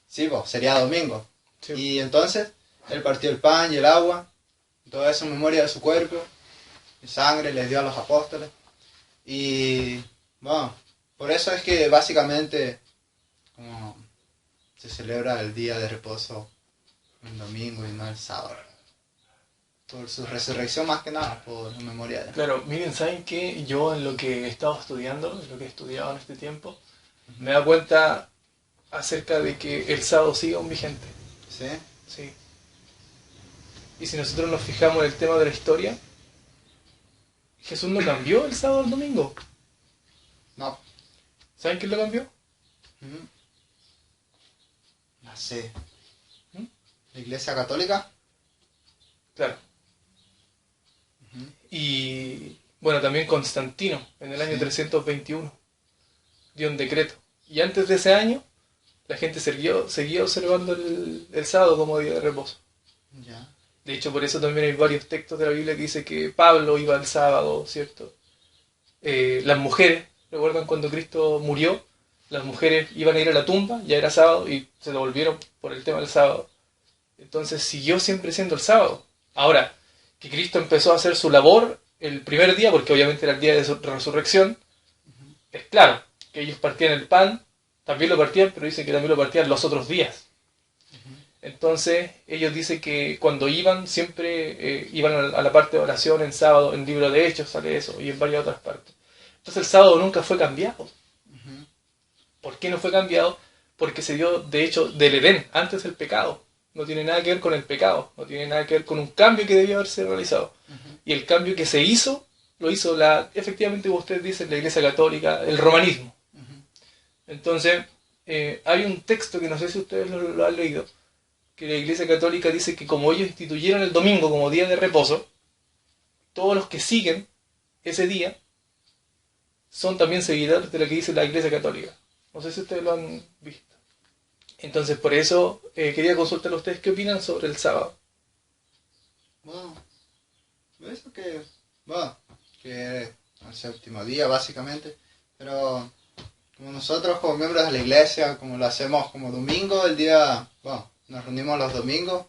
Sí, pues, sería domingo. Sí. Y entonces, él partió el pan y el agua, todo eso en memoria de su cuerpo, y sangre les dio a los apóstoles. Y, bueno, por eso es que básicamente, como se celebra el día de reposo el domingo y no el sábado. Por su resurrección más que nada, por memoria de... Claro, miren, ¿saben qué? Yo en lo que he estado estudiando, en lo que he estudiado en este tiempo, me da cuenta acerca de que el sábado sigue aún vigente. ¿Sí? Sí. Y si nosotros nos fijamos en el tema de la historia, Jesús no cambió el sábado al domingo. No. ¿Saben quién lo cambió? No sé. ¿Mm? ¿La Iglesia Católica? Claro. Y bueno, también Constantino, en el año Sí. 321, dio un decreto. Y antes de ese año, la gente seguía observando el sábado como día de reposo. Ya. De hecho, por eso también hay varios textos de la Biblia que dice que Pablo iba el sábado, ¿cierto? Las mujeres, ¿recuerdan cuando Cristo murió? Las mujeres iban a ir a la tumba, ya era sábado, y se devolvieron por el tema del sábado. Entonces siguió siempre siendo el sábado. Ahora, que Cristo empezó a hacer su labor el primer día, porque obviamente era el día de su resurrección, es claro, que ellos partían el pan, también lo partían, pero dicen que también lo partían los otros días. Entonces, ellos dicen que cuando iban, siempre iban a la parte de oración en sábado, en el libro de Hechos sale eso, y en varias otras partes. Entonces el sábado nunca fue cambiado. ¿Por qué no fue cambiado? Porque se dio, de hecho, del Edén, antes del pecado. No tiene nada que ver con el pecado, no tiene nada que ver con un cambio que debía haberse realizado. Y el cambio que se hizo, lo hizo efectivamente, como ustedes dicen, la Iglesia Católica, el romanismo. Entonces, hay un texto que no sé si ustedes lo han leído, que la Iglesia Católica dice que como ellos instituyeron el domingo como día de reposo, todos los que siguen ese día son también seguidores de lo que dice la Iglesia Católica. No sé si ustedes lo han visto. Entonces, por eso quería consultar a ustedes qué opinan sobre el sábado. Bueno, eso que... Bueno, que es el séptimo día básicamente, pero como nosotros como miembros de la iglesia, como lo hacemos como domingo, el día... Bueno, nos reunimos los domingos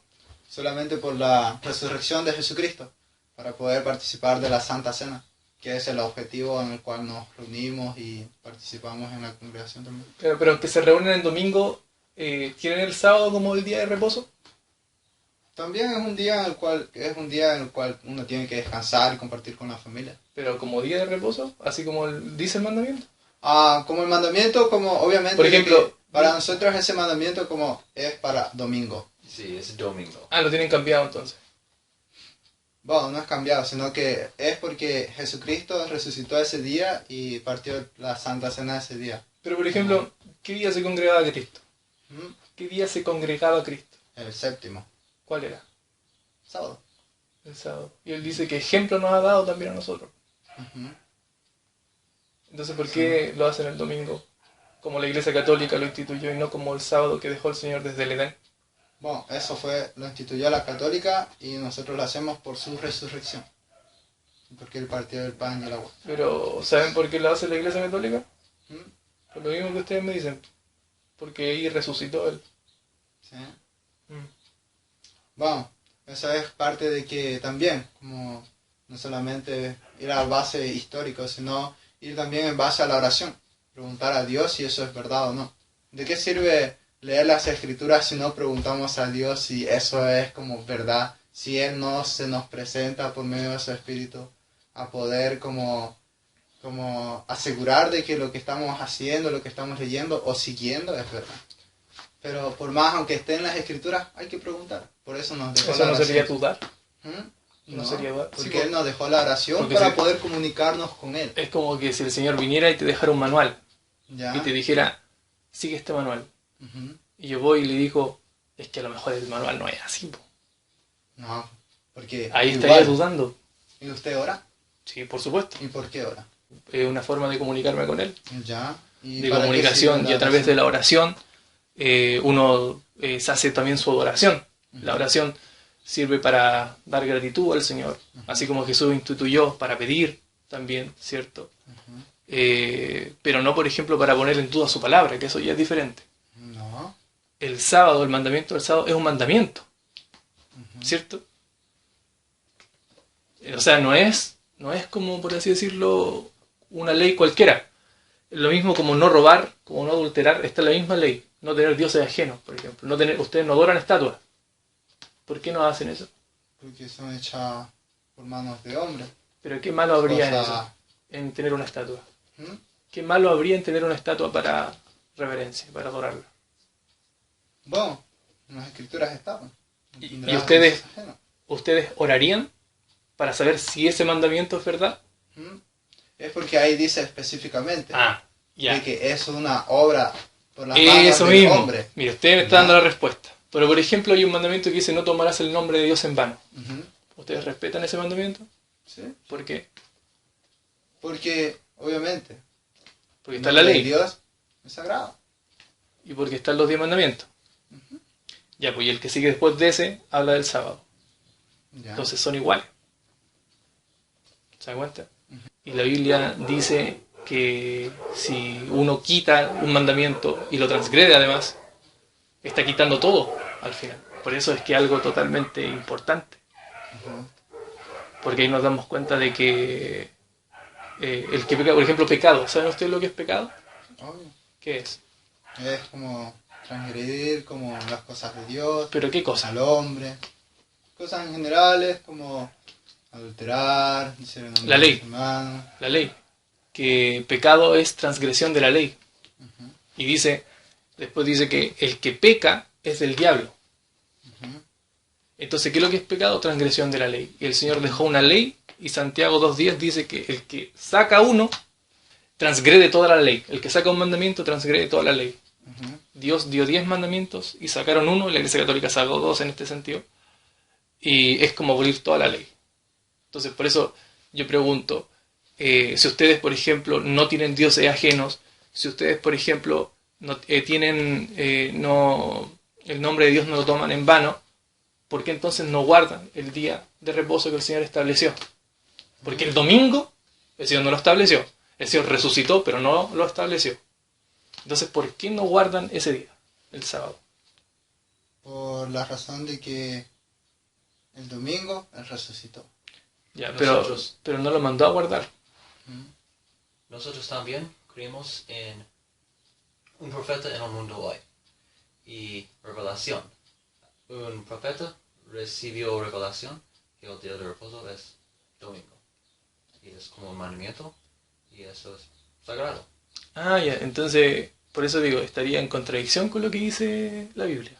solamente por la resurrección de Jesucristo, para poder participar de la Santa Cena, que es el objetivo en el cual nos reunimos y participamos en la congregación también. Pero aunque se reúnen el domingo, ¿tienen el sábado como el día de reposo? También es un día en el cual uno tiene que descansar y compartir con la familia. Pero como día de reposo, así como dice el mandamiento. Como el mandamiento, como obviamente, Por ejemplo, para nosotros ese mandamiento como es para domingo. Sí, es domingo. lo tienen cambiado entonces. Bueno, no es cambiado, sino que es porque Jesucristo resucitó ese día y partió la Santa Cena ese día. Pero por ejemplo, ¿qué día se congregaba Cristo? ¿Mm? ¿Qué día se congregaba Cristo? El séptimo, ¿Cuál era? sábado. El sábado. Y él dice que ejemplo nos ha dado también a nosotros. Ujú. Entonces, ¿por qué lo hacen el domingo? Como la Iglesia Católica lo instituyó y no como el sábado que dejó el Señor desde el Edén. Bueno, lo instituyó la católica y nosotros lo hacemos por su resurrección. Porque él partió del pan y el agua. Pero, ¿saben por qué lo hace la Iglesia Católica? ¿Mm? Por lo mismo que ustedes me dicen. Porque ahí resucitó él. ¿Sí? Mm. Bueno, eso es parte de que también, como no solamente ir a base histórico, sino ir también en base a la oración. Preguntar a Dios si eso es verdad o no. ¿De qué sirve leer las escrituras si no preguntamos a Dios si eso es como verdad? Si Él no se nos presenta por medio de su Espíritu a poder como asegurar de que lo que estamos haciendo, lo que estamos leyendo o siguiendo es verdad. Pero por más, aunque esté en las escrituras, hay que preguntar. Por eso nos dejó ¿Eso la no oración. sería dudar? ¿Mm? No sería dudar. Porque Sí, Él nos dejó la oración porque para si- poder comunicarnos con Él. Es como que si el Señor viniera y te dejara un manual. ¿Ya? Y te dijera, sigue este manual. Ujú. Y yo voy y le digo, es que a lo mejor el manual no es así. Po. No, porque Ahí estaría igual. dudando. ¿Y usted ora? Sí, por supuesto. ¿Y por qué ora? Es una forma de comunicarme con Él. ¿Ya? ¿Y De para qué comunicación sirve y a través de oración? la oración uno se hace también su adoración. La oración sirve para dar gratitud al Señor, así como Jesús instituyó para pedir también, ¿cierto? Pero no, por ejemplo, para poner en duda su palabra, que eso ya es diferente. No. el sábado, el mandamiento del sábado es un mandamiento, ¿cierto? O sea, no es como, por así decirlo, una ley cualquiera. Es lo mismo como no robar, como no adulterar, está en la misma ley. No tener dioses ajenos, por ejemplo. Ustedes no adoran estatuas. ¿Por qué no hacen eso? Porque son hechas por manos de hombres. Pero ¿qué malo habría en eso? En tener una estatua. ¿Qué malo habría en tener una estatua para reverencia, para adorarla? Bueno, en las escrituras estaban. ¿Y ustedes orarían para saber si ese mandamiento es verdad? Es porque ahí dice específicamente ya. de que es una obra por las manos del hombre. Mira, usted me está dando la respuesta. Pero por ejemplo hay un mandamiento que dice no tomarás el nombre de Dios en vano. ¿Ustedes respetan ese mandamiento? Sí. ¿Por qué? Porque, obviamente, porque está la ley. Dios es sagrado. Y porque están los 10 mandamientos. Ya, pues y el que sigue después de ese habla del sábado. Ya. Entonces son iguales. ¿Se da cuenta? Y la Biblia dice que si uno quita un mandamiento y lo transgrede además, está quitando todo al final. Por eso es que algo totalmente importante. Porque ahí nos damos cuenta de que el que peca, por ejemplo, pecado. ¿Saben ustedes lo que es pecado? Obvio. ¿Qué es? Es como transgredir como las cosas de Dios. ¿Pero qué cosas? Al hombre. Cosas en generales como adulterar, la ley. La ley. Que pecado es transgresión de la ley. Y después dice que el que peca es del diablo. Entonces, ¿qué es lo que es pecado? Transgresión de la ley. Y el Señor dejó una ley, y Santiago 2:10 dice que el que saca uno, transgrede toda la ley. El que saca un mandamiento, transgrede toda la ley. Dios dio 10 mandamientos, y sacaron uno, y la Iglesia Católica sacó 2 en este sentido. Y es como abolir toda la ley. Entonces, por eso yo pregunto, si ustedes, por ejemplo, no tienen dioses ajenos, si ustedes, por ejemplo, no tienen el nombre de Dios no lo toman en vano, ¿por qué entonces no guardan el día de reposo que el Señor estableció? Porque el domingo el Señor no lo estableció. El Señor resucitó, pero no lo estableció. Entonces, ¿por qué no guardan ese día, el sábado? Por la razón de que el domingo Él resucitó. Ya, pero no lo mandó a guardar. Nosotros también creemos en un profeta en el mundo hoy. Y revelación. Un profeta recibió revelación que el día de reposo es domingo. Y es como un mandamiento. Y eso es sagrado. Ya. Entonces, por eso digo, estaría en contradicción con lo que dice la Biblia.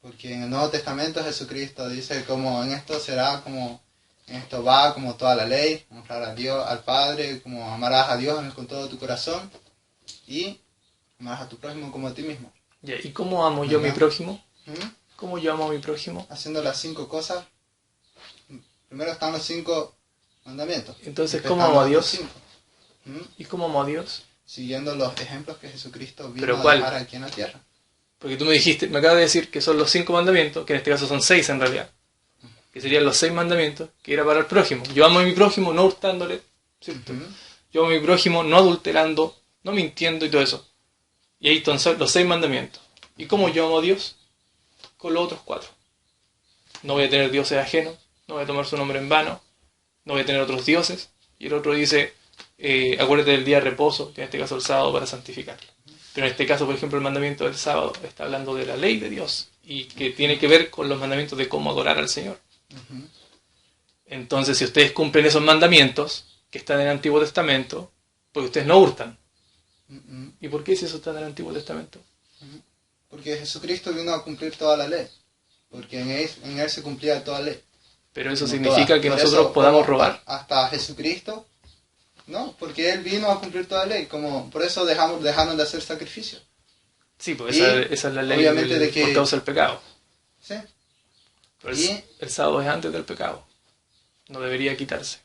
Porque en el Nuevo Testamento Jesucristo dice como en esto será como, en esto va como toda la ley, honrar a Dios, al Padre, como amarás a Dios con todo tu corazón y amarás a tu prójimo como a ti mismo. Ya, ¿y cómo amo yo a mi prójimo? ¿Cómo yo amo a mi prójimo? Haciendo las 5 cosas. Primero están los 5 mandamientos. Entonces, ¿cómo amo a Dios? ¿Y cómo amo a Dios? Siguiendo los ejemplos que Jesucristo vino ¿Pero a cuál? dejar aquí en la tierra. Porque tú me acabas de decir que son los 5 mandamientos, que en este caso son 6 en realidad, que serían los 6 mandamientos, que era para el prójimo. Yo amo a mi prójimo no hurtándole, ¿cierto? Yo amo a mi prójimo no adulterando, no mintiendo y todo eso. Y ahí están los 6 mandamientos. ¿Y cómo yo amo a Dios? Con los otros 4. No voy a tener dioses ajenos, no voy a tomar su nombre en vano, no voy a tener otros dioses. Y el otro dice, acuérdate del día de reposo, que en este caso el sábado, para santificarlo. Pero en este caso, por ejemplo, el mandamiento del sábado está hablando de la ley de Dios y que tiene que ver con los mandamientos de cómo adorar al Señor. Entonces, si ustedes cumplen esos mandamientos que están en el Antiguo Testamento, porque ustedes no hurtan. ¿Y por qué si eso está en el Antiguo Testamento? Porque Jesucristo vino a cumplir toda la ley. Porque en él se cumplía toda la ley. Pero eso significa que nosotros podamos robar. Hasta Jesucristo. No, porque Él vino a cumplir toda la ley. Como, por eso dejaron de hacer sacrificios. Sí, pues esa es la ley por causa del pecado. Sí. Pero el sábado es antes del pecado. No debería quitarse.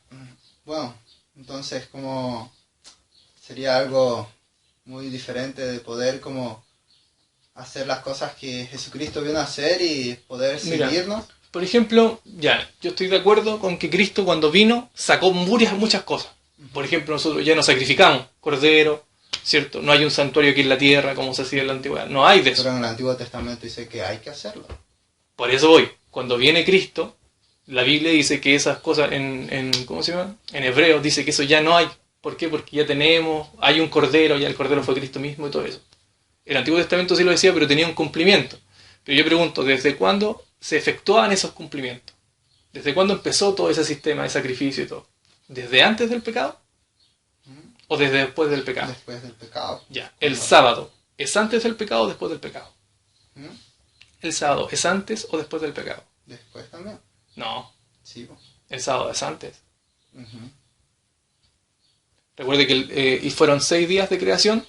Bueno, entonces como sería algo muy diferente de poder como hacer las cosas que Jesucristo vino a hacer y poder seguirnos. Por ejemplo, yo estoy de acuerdo con que Cristo cuando vino sacó muchas cosas. Por ejemplo, nosotros ya nos sacrificamos, cordero, ¿cierto? No hay un santuario aquí en la tierra como se hacía en la antigüedad. No hay de eso. Pero en el Antiguo Testamento dice que hay que hacerlo. Por eso voy. Cuando viene Cristo, la Biblia dice que esas cosas ¿cómo se llama? En Hebreos dice que eso ya no hay. ¿Por qué? Porque ya hay un cordero, ya el cordero fue Cristo mismo y todo eso. El Antiguo Testamento sí lo decía, pero tenía un cumplimiento. Pero yo pregunto, ¿desde cuándo se efectuaban esos cumplimientos? ¿Desde cuándo empezó todo ese sistema de sacrificio y todo? ¿Desde antes del pecado? ¿O desde después del pecado? Después del pecado. Ya, el sábado, ¿es antes del pecado o después del pecado? ¿Mm? ¿El sábado es antes o después del pecado? Después también. No, Sí. Po. el sábado es antes. Ujú. Recuerde que y fueron 6 días de creación,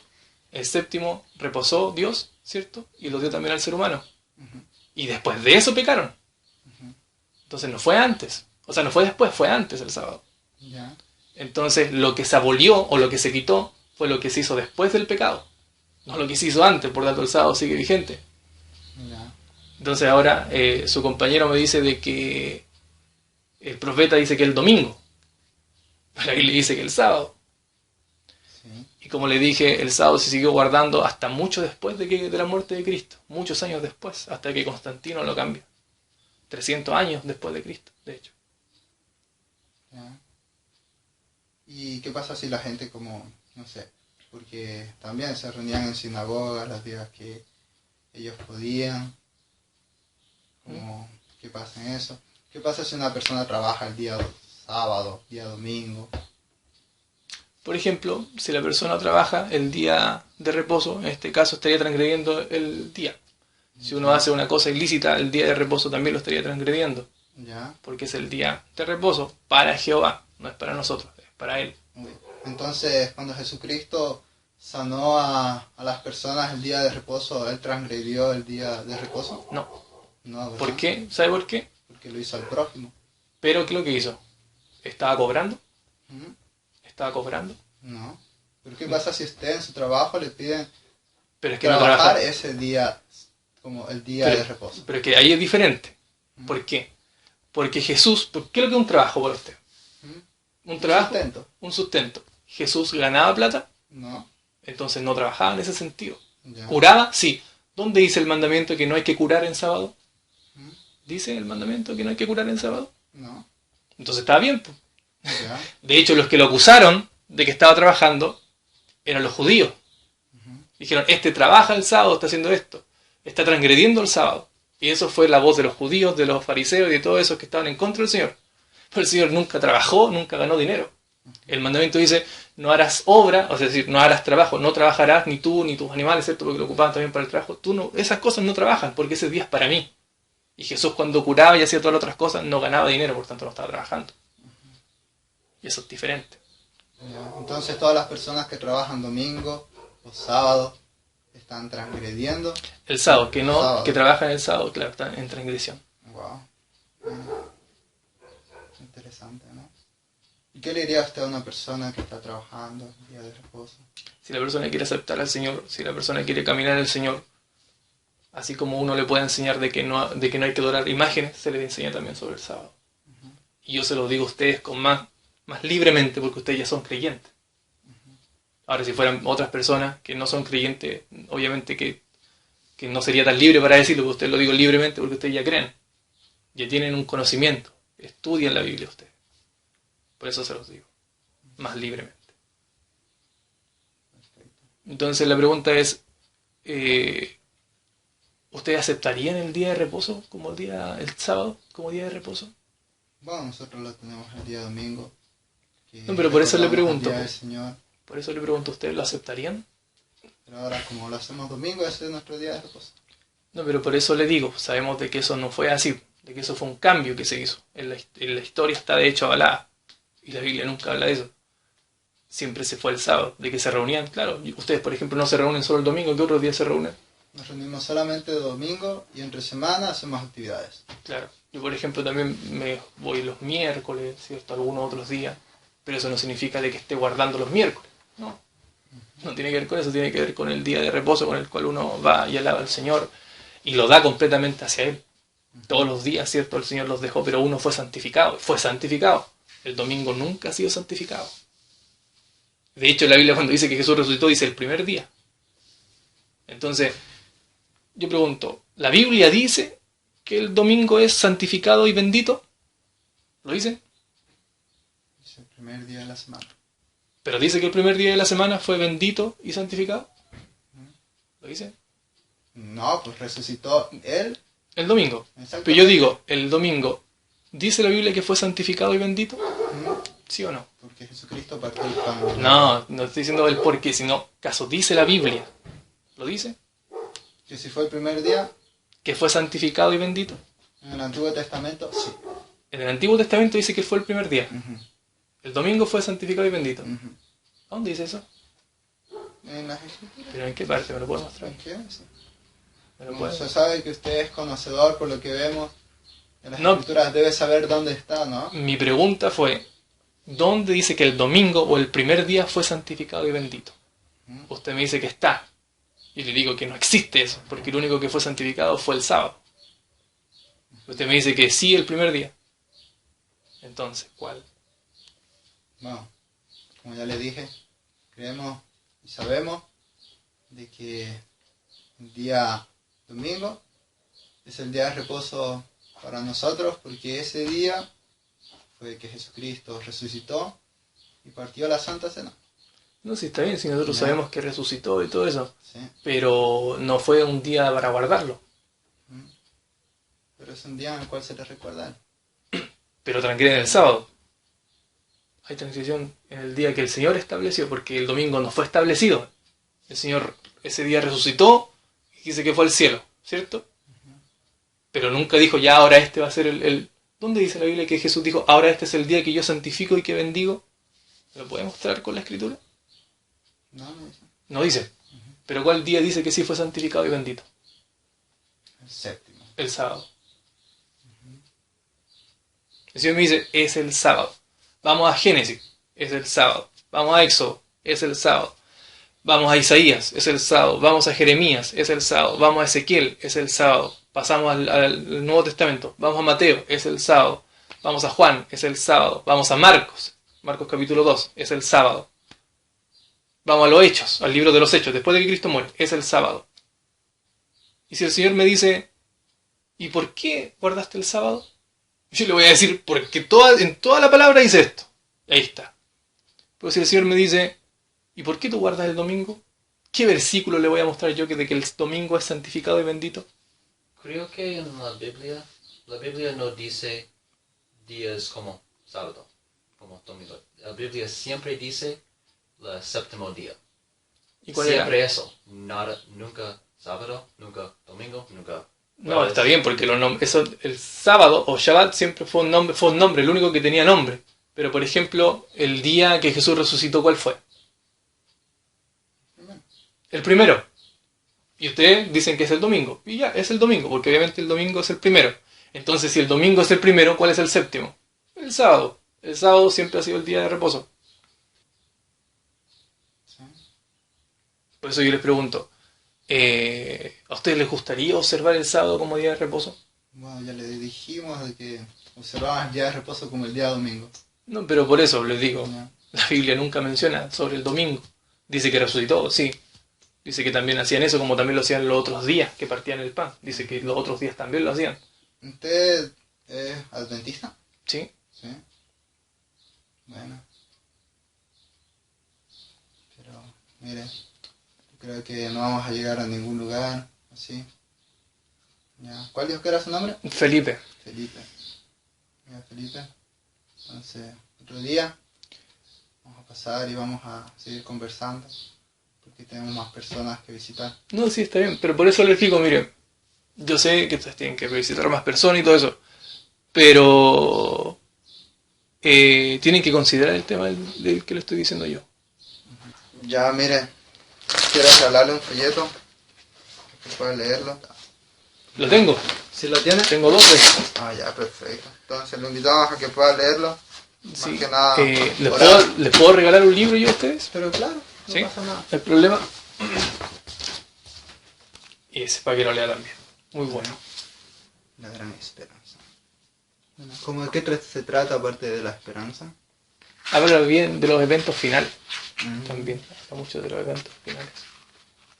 el séptimo reposó Dios, ¿cierto? Y lo dio también al ser humano. Ujú. Y después de eso pecaron. Entonces no fue antes, o sea, no fue después, fue antes el sábado. Ya. Entonces lo que se abolió o lo que se quitó fue lo que se hizo después del pecado, no lo que se hizo antes, por tanto el sábado sigue vigente. Ya. Entonces ahora su compañero me dice de que el profeta dice que el domingo, la Biblia dice que el sábado. Sí. Y como le dije, el sábado se siguió guardando hasta mucho después de la muerte de Cristo, muchos años después, hasta que Constantino lo cambia. 300 años después de Cristo, de hecho. Ya. ¿Y qué pasa si la gente como, no sé, porque también se reunían en sinagogas los días que ellos podían, como, ¿qué pasa en eso? ¿Qué pasa si una persona trabaja el día sábado, día domingo? Por ejemplo, si la persona trabaja el día de reposo, en este caso estaría transgrediendo el día. Si uno hace una cosa ilícita, el día de reposo también lo estaría transgrediendo. Ya. Porque es el día de reposo para Jehová, no es para nosotros, es para Él. Entonces, cuando Jesucristo sanó a las personas el día de reposo, ¿Él transgredió el día de reposo? No. No, ¿verdad? ¿Por qué? ¿Sabe por qué? Porque lo hizo al prójimo. Pero ¿qué es lo que hizo? ¿Estaba cobrando? ¿Mm? ¿Estaba cobrando? No. ¿Pero qué pasa si usted en su trabajo le piden Pero es que no trabajar trabaja. ese día como el día de reposo? Pero es que ahí es diferente. ¿Por qué? Porque Jesús, ¿qué es lo que es un trabajo para usted? Un trabajo, Sustento. un sustento. Jesús ganaba plata, No. entonces no trabajaba en ese sentido. Ya. ¿Curaba? Sí. ¿Dónde dice el mandamiento que no hay que curar en sábado? ¿Dice el mandamiento que no hay que curar en sábado? No. Entonces estaba bien. Pues. Ya. De hecho, los que lo acusaron de que estaba trabajando eran los judíos. Dijeron, este trabaja el sábado, está haciendo esto. Está transgrediendo el sábado. Y eso fue la voz de los judíos, de los fariseos y de todos esos que estaban en contra del Señor. Pero el Señor nunca trabajó, nunca ganó dinero. El mandamiento dice, no harás obra, o sea, es decir, no harás trabajo, no trabajarás ni tú ni tus animales, ¿cierto? Porque lo ocupaban también para el trabajo. Tú no, esas cosas no trabajan, porque ese día es para mí. Y Jesús cuando curaba y hacía todas las otras cosas, no ganaba dinero, por tanto no estaba trabajando. Y eso es diferente. Ya. Entonces todas las personas que trabajan domingo o sábado están transgrediendo. El sábado, que no, Sábado. que trabaja el sábado, claro, está en transgresión. Wow. Interesante, ¿no? ¿Y qué le diría usted a una persona que está trabajando el día de reposo? Si la persona quiere aceptar al Señor, si la persona quiere caminar al Señor, así como uno le puede enseñar de que no hay que adorar imágenes, se les enseña también sobre el sábado. Y yo se lo digo a ustedes con más libremente, porque ustedes ya son creyentes. Ahora, si fueran otras personas que no son creyentes, obviamente que no sería tan libre para decirlo, porque ustedes lo digo libremente porque ustedes ya creen. Ya tienen un conocimiento. Estudian la Biblia ustedes. Por eso se los digo. Más libremente. Entonces la pregunta es, ¿ustedes aceptarían el día de reposo como el sábado como día de reposo? Bueno, nosotros lo tenemos el día domingo. Que No, pero por eso le recordamos el pregunto, día del pues. Señor. Por eso le pregunto a ustedes, ¿lo aceptarían? Pero ahora como lo hacemos domingo, ese es nuestro día de reposo. No, pero por eso le digo, sabemos de que eso no fue así, de que eso fue un cambio que se hizo. En la historia está de hecho avalada, y la Biblia nunca habla de eso. Siempre se fue el sábado, de que se reunían, claro. Ustedes, por ejemplo, no se reúnen solo el domingo, ¿qué otros días se reúnen? Nos reunimos solamente domingo y entre semana hacemos actividades. Claro. Yo, por ejemplo, también me voy los miércoles, ¿cierto? Algunos otros días, pero eso no significa de que esté guardando los miércoles, no. No tiene que ver con eso, tiene que ver con el día de reposo con el cual uno va y alaba al Señor y lo da completamente hacia Él. Todos los días, ¿cierto? El Señor los dejó, pero uno fue santificado. El domingo nunca ha sido santificado. De hecho, la Biblia cuando dice que Jesús resucitó dice el primer día. Entonces, yo pregunto, ¿la Biblia dice que el domingo es santificado y bendito? ¿Lo dice? Es el primer día de la semana. ¿Pero dice que el primer día de la semana fue bendito y santificado? ¿Lo dice? No, pues resucitó él. El domingo. Exactamente. Pero yo digo, el domingo, ¿dice la Biblia que fue santificado y bendito? Ujú. ¿Sí o no? Porque Jesucristo partió el pan. No, no estoy diciendo el por qué, sino, ¿caso dice la Biblia? ¿Lo dice? Que si fue el primer día, ¿Que fue santificado y bendito? en el Antiguo Testamento, sí. En el Antiguo Testamento dice que fue el primer día. Ujú, El domingo fue santificado y bendito. ujú. ¿A dónde dice eso? En las Escrituras. ¿Pero en qué parte? ¿Me lo puedo mostrar? Tranquilo, sí. ¿Me lo Como puedo? se sabe que usted es conocedor por lo que vemos en las No. Escrituras, debe saber dónde está, ¿no? Mi pregunta fue, ¿dónde dice que el domingo o el primer día fue santificado y bendito? Usted me dice que está. Y le digo que no existe eso, porque el único que fue santificado fue el sábado. Usted me dice que sí el primer día. Entonces, ¿cuál? Bueno, como ya le dije, creemos y sabemos de que el día domingo es el día de reposo para nosotros, porque ese día fue que Jesucristo resucitó y partió la Santa Cena. No, sí, está bien, si nosotros Ya. sabemos que resucitó y todo eso. Sí, Pero no fue un día para guardarlo. pero es un día en el cual se le recuerda a él. Pero transgreden el sábado. Hay transición en el día que el Señor estableció, porque el domingo no fue establecido. El Señor ese día resucitó y dice que fue al cielo, ¿cierto? Pero nunca dijo, ya ahora este va a ser el... ¿Dónde dice la Biblia que Jesús dijo, ahora este es el día que yo santifico y que bendigo? ¿Me lo puede mostrar con la Escritura? No, no dice. No dice. Pero ¿cuál día dice que sí fue santificado y bendito? El séptimo. El sábado. El Señor me dice, es el sábado. Vamos a Génesis, es el sábado. Vamos a Éxodo, es el sábado. Vamos a Isaías, es el sábado. Vamos a Jeremías, es el sábado. Vamos a Ezequiel, es el sábado. Pasamos al Nuevo Testamento. Vamos a Mateo, es el sábado. Vamos a Juan, es el sábado. Vamos a Marcos, Marcos capítulo 2, es el sábado. Vamos a los Hechos, al libro de los Hechos, después de que Cristo muere, es el sábado. Y si el Señor me dice, ¿y por qué guardaste el sábado? Yo le voy a decir, porque en toda la palabra dice esto. Ahí está. Pero si el Señor me dice, ¿y por qué tú guardas el domingo? ¿Qué versículo le voy a mostrar yo de que el domingo es santificado y bendito? Creo que en la Biblia no dice días como sábado, como domingo. La Biblia siempre dice el séptimo día. ¿Y cuál Siempre era? eso. Nada, nunca sábado, nunca domingo, nunca. No, está bien, porque el sábado o Shabbat siempre fue un nombre, el único que tenía nombre. Pero por ejemplo, el día que Jesús resucitó, ¿cuál fue? El primero. Y ustedes dicen que es el domingo. Y ya, es el domingo, porque obviamente el domingo es el primero. Entonces, si el domingo es el primero, ¿cuál es el séptimo? El sábado. El sábado siempre ha sido el día de reposo. ¿Sí? Por eso yo les pregunto, ¿a ustedes les gustaría observar el sábado como día de reposo? Bueno, ya le dijimos de que observaban el día de reposo como el día domingo. No, pero por eso les digo, Ya. la Biblia nunca menciona sobre el domingo. Dice que resucitó, sí. Dice que también hacían eso, como también lo hacían los otros días, que partían el pan. Dice que los otros días también lo hacían. ¿Usted es adventista? ¿Sí? Sí. Bueno. Pero, mire, yo creo que no vamos a llegar a ningún lugar así. Ya. ¿Cuál dijo que era su nombre? Felipe. Felipe. Mira, Felipe. Entonces, otro día vamos a pasar y vamos a seguir conversando. Porque tenemos más personas que visitar. No, sí, está bien, pero por eso les digo, miren, yo sé que ustedes tienen que visitar más personas y todo eso, pero tienen que considerar el tema del que le estoy diciendo yo. Ya, mire, quiero regalarle un folleto. Que pueda leerlo. ¿Lo tengo? ¿Sí lo tiene? Tengo 2 de estos. Ah, ya, perfecto. Entonces lo invitamos a que pueda leerlo. Sí. Más que nada. ¿Les puedo regalar un libro yo a ustedes? Pero claro, no ¿Sí? pasa nada. ¿El problema? Y ese para que lo lea también. Muy bueno. La gran esperanza. Bueno, ¿cómo de qué se trata aparte de la esperanza? Habla bien de los eventos finales. también. Habla mucho de los eventos finales.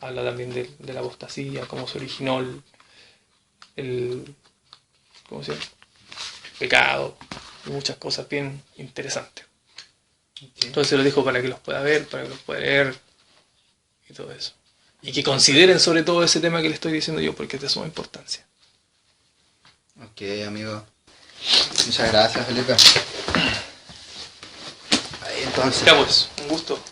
Habla también de la apostasía, cómo se originó el ¿cómo se llama? Pecado y muchas cosas bien interesantes. Ok. Entonces lo dijo para que los pueda ver, para que los pueda leer y todo eso. Y que consideren sobre todo ese tema que le estoy diciendo yo, porque es de suma importancia. Ok, amigo. Muchas gracias, Felipe. Ahí entonces. Ya pues, un gusto.